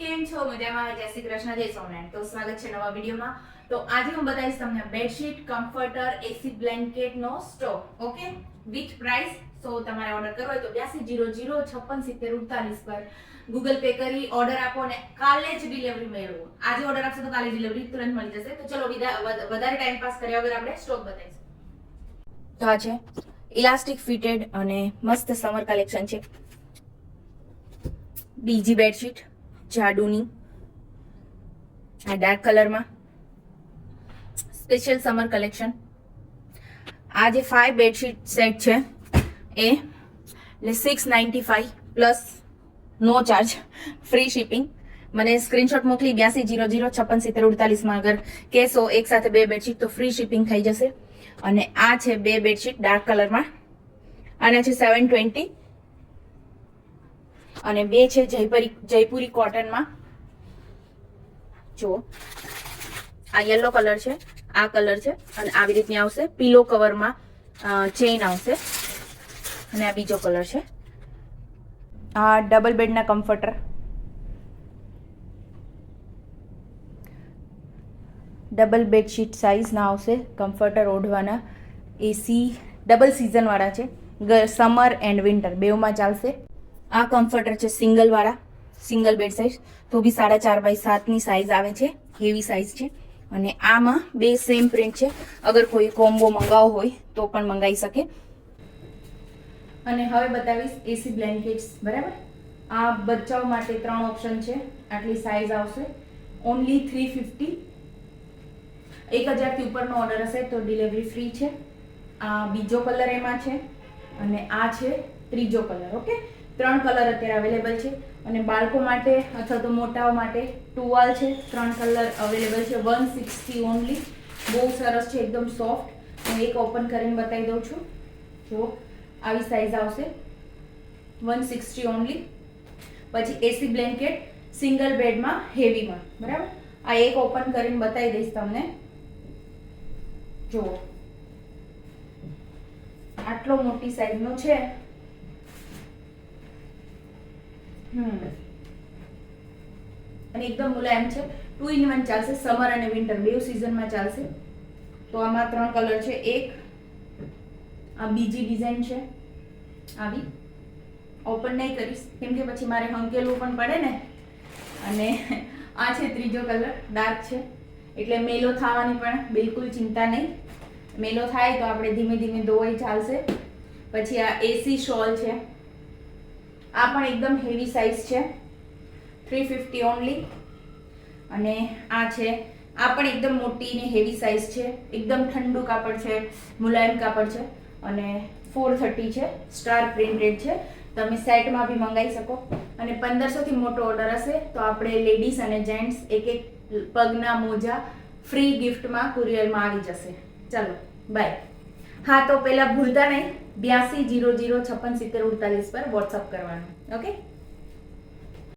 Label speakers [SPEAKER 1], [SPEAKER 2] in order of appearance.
[SPEAKER 1] કેમ છો? મજામાં? જય શ્રી કૃષ્ણ, જય સોમનાથ. તો સ્વાગત છે નવા વિડીયોમાં. તો આજે હું બતાવીશ તમને બેડશીટ, કમ્ફર્ટર, એસી બ્લેન્કેટ નો stock. Okay, with price. So તમારે ઓર્ડર કરવો હોય તો 8200567048 પર ગૂગલ પે કરી ઓર્ડર આપો અને કાલે જ ડિલિવરી મેળવો. આજે ઓર્ડર આપશો તો કાલે ડિલિવરી તુરંત મળી જશે. તો ચલો વધારે ટાઈમ પાસ કર્યા વગર આપણે સ્ટોક બતાવીશું. તો આ છે ઇલાસ્ટિક ફિટેડ અને મસ્ત સમર કલેક્શન છે. બીજી બેડશીટ જાડુની આ ડાર્ક કલરમાં સ્પેશિયલ સમર કલેક્શન. આ જે 5 બેડશીટ સેટ છે એ 695 પ્લસ નો ચાર્જ, ફ્રી શિપિંગ. મને સ્ક્રીનશોટ મોકલી 8200567048 માં અગર કહેશો એક સાથે 2 બેડશીટ તો ફ્રી શિપિંગ થઈ જશે. અને આ છે 2 બેડશીટ ડાર્ક કલરમાં, આના છે 720 અને 2 છે જયપુરી કોટનમાં. જો આ યલો કલર છે, આ કલર છે અને આવી રીતની આવશે. પીલો કવરમાં ચેઇન આવશે અને આ બીજો કલર છે. આ ડબલ બેડના કમ્ફર્ટર, ડબલ બેડશીટ સાઇઝના આવશે કમ્ફર્ટર ઓઢવાના. એસી ડબલ સિઝન વાળા છે, સમર એન્ડ વિન્ટર બેવમાં ચાલશે. આ કમ્ફર્ટર છે સિંગલ વાળા, સિંગલ બેડ સાઇઝ, તો બી 4.5 x 7 સાઇઝ આવે છે, હેવી સાઇઝ છે. અને આમાં 2 સેમ પ્રિન્ટ છે. અગર કોઈ કોમ્બો મંગાવવો હોય તો પણ મંગાવી શકે. અને હવે બતાવીશ એસી બ્લેન્કેટ્સ. બરાબર, આ બચ્ચાઓ માટે 3 ઓપ્શન છે. આટલી સાઇઝ આવશે. ઓનલી 350. 1000 થી ઉપરનો ઓર્ડર હશે તો ડિલિવરી ફ્રી છે. આ બીજો કલર એમાં છે અને આ છે ત્રીજો કલર. ઓકે, 3 કલર અત્યારે અવેલેબલ છે. અને બાળકો માટે અથવા તો મોટાઓ માટે ટુવાલ છે. 3 કલર અવેલેબલ છે. 160 ઓનલી. બહુ સરસ છે, એકદમ સોફ્ટ. હું એક ઓપન કરીને બતાવી દઉં છું. જો આવી સાઇઝ આવશે, 160 ઓનલી. પછી એસી બ્લેન્કેટ સિંગલ બેડમાં હેવીમાં. બરાબર, આ એક ઓપન કરીને બતાવી દઈશ તમને. જુઓ, આટલો મોટી સાઈઝનો છે. અને એકદમ મુલાયમ છે. 2 in 1 ચાલશે. સમર અને વિન્ટર બે સિઝનમાં ચાલશે. તો આમાં 3 કલર છે. એક આ બીજી ડિઝાઇન છે, આવી ઓપન નહીં કરીશ કેમ કે પછી મારે હંકેલવું પણ પડે ને. અને આ છે ત્રીજો કલર, ડાર્ક છે, એટલે મેલો થવાની પણ બિલકુલ ચિંતા નહીં. મેલો થાય તો આપણે ધીમે ધીમે ધોવાઈ ચાલશે. પછી આ એસી શોલ છે. આ પણ એકદમ હેવી સાઇઝ છે, 350 ઓનલી. અને આ છે, આ પણ એકદમ મોટી ને હેવી સાઇઝ છે. એકદમ ઠંડુ કાપડ છે, મુલાયમ કાપડ છે અને 430 છે. સ્ટાર પ્રિન્ટેડ છે. તમે સેટમાં બી મંગાવી શકો. અને 1500 થી મોટો ઓર્ડર હશે તો આપણે લેડીઝ અને જેન્ટ્સ એક પગના મોજા ફ્રી ગિફ્ટમાં કુરિયરમાં આવી જશે. ચાલો બાય. હા, તો પહેલા ભૂલતા નહીં 8200567048 પર વોટ્સઅપ કરવાનું. ઓકે.